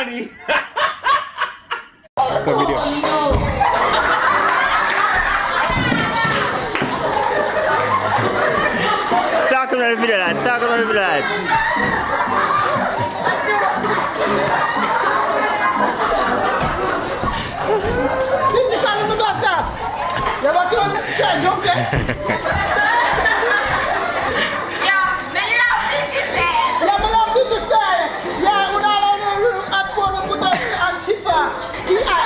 funny. Video. Talk about the video, lad. Talk about the video, lad. Digicel in the dust. You ever see one change, okay? Yeah, me love Digicel. Yeah, me love Digicel. Yeah, we all on the room at phone and put on Tifa. Tifa.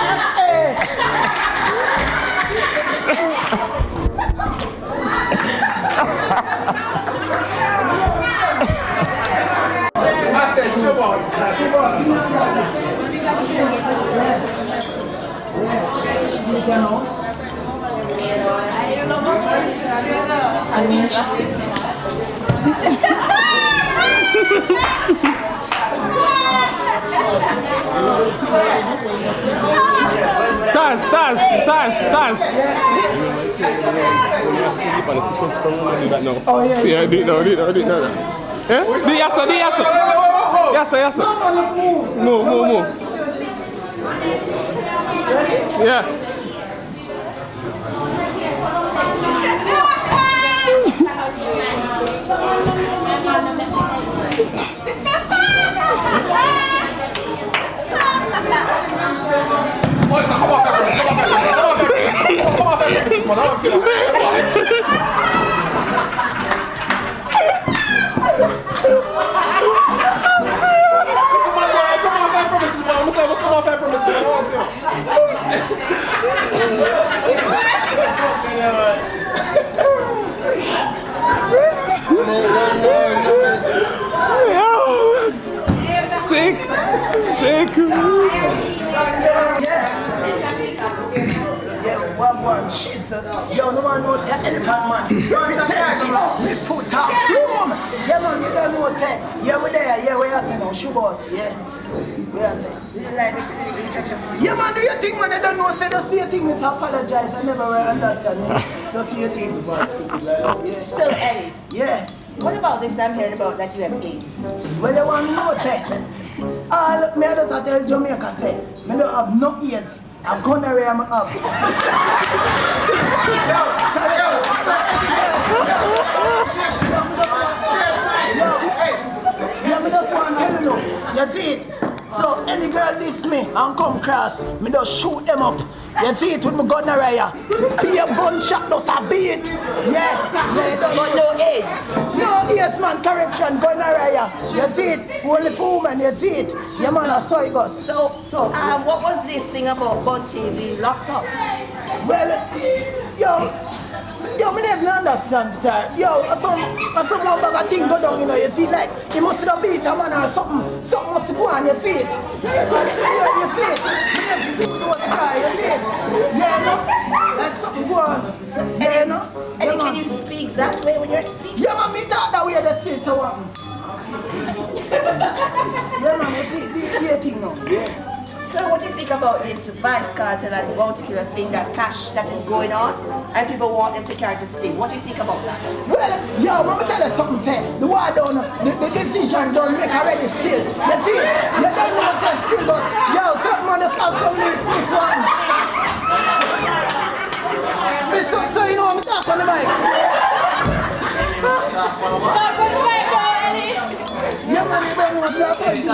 Dance. Oh yeah. Yeah, do it now. Yeah? Do it, yes, sir. Move. Yeah. Sick. One shit. Yo, no one knows that elephant man. We put up boom. Yeah, man, you don't know that. Yeah, we're there. Yeah, we're at now. Sugar. Yeah. Yeah, man, do you think when I don't know, say just do you think me to apologize? I never will understand. Just do you think? Yeah. So, Ellie. Yeah. What about this I'm hearing about that you have AIDS? Well, they want to know, say, all me just tell Jamaica, say, me don't have no AIDS. I'm gonna wear my up. Me just want to tell you see it? So, any girl diss me and come cross, me just shoot them up. You see it with my gun area. Be a gunshot, just a beat. Yeah. But no AIDS. No, yes, man, correction, gun area. You see it? Only for women, you see it? Yeah, man, I saw it goes. So, what was this thing about Bunty being locked up? Well, yo, me never understand, sir. Yo, some more bag of thing go down, you know, you see, like, he must have beat a man or something must go on, you see it? Yeah, you see it? Me never do what's cry, you see it? Yeah, you know? Like something go on. Yeah, you know? And can you speak that way when you're speaking? Yeah, man, me talk that way, they see it, so what? Yeah, man, you see, the thing now. Yeah. So what do you think about this Vice Cartel and Bounty Killer thing, that clash that is going on, and people want them to carry the stick? What do you think about that? Well, yo, let me tell you something, say. The war done, the decision done make already still. You see, you don't know what's still, but yo, some man just have some lyrics for this one. So you know I'm talking on the mic. Talk on the mic now, Ellie. Yeah, man, you don't know what's happening.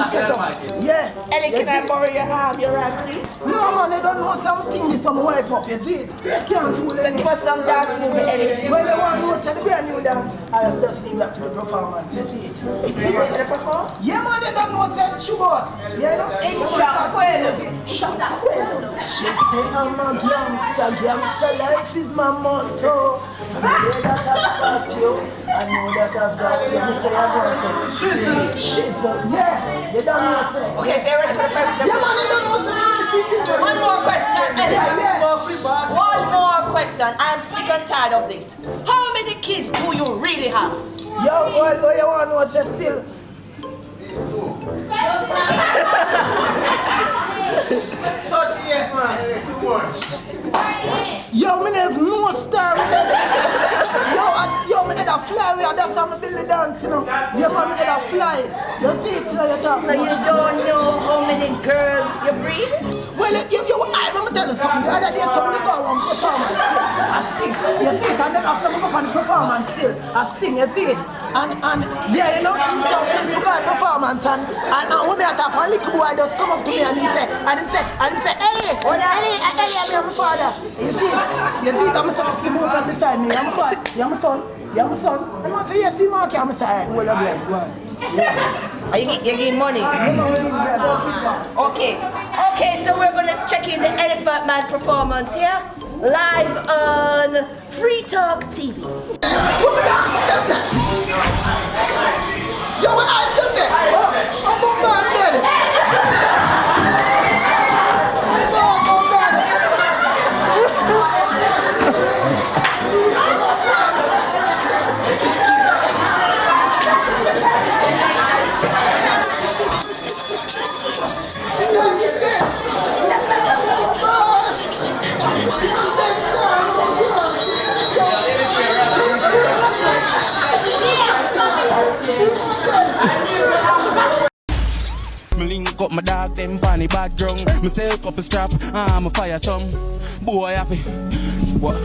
Yeah. Ellie, can I borrow your hand, please? No, man, they don't know something this some wipe up, you see it? You can't fool So give us some dance movie, Ellie. Well, they want to know, say the brand new dance, I'll just leave that to the performance, you see it? Is it the perform? Yeah, man, they don't know, say, sugar. Yeah, no? It's Shaquille. Shaquille. She say I'm a gangster, life is my motto. I know that I've got you, I know that I've got you, me say I want you. Shit, yeah, they don't know, say. Okay, so you're ready for the president? Yeah, man, they don't know, say. One more question, Ellie. Yeah. One more question. I'm sick and tired of this. How many kids do you really have? Yo, boy, so you want to know, say, still. Yo, me have no star. Yo, me head a fly. That's how me build the dance, you know. Yo, man, me head a fly. You see it, so you talk. So you don't know how many girls you breed? Well, I'm going to tell you something. The other day, somebody go on performance still. I sting. You see it, and then after I go on performance still, I sting, you see it. And yeah, you know, so we got performance, and when I talk, one little boy just come up to me and he say, hey, I'm my father. You see it, I'm supposed to move beside me. I'm father. You're my son. And I say, yes, Mark, I'm sorry. Well, I'm blessed. Are you getting money? Okay, so we're gonna check in the Elephant Man performance here, live on Free Talk TV. Yo, what I just said? I'm a man dead. Me link up my dog, them funny bad drunk. Me self up a strap, I'm a fire some. Boy, happy. What?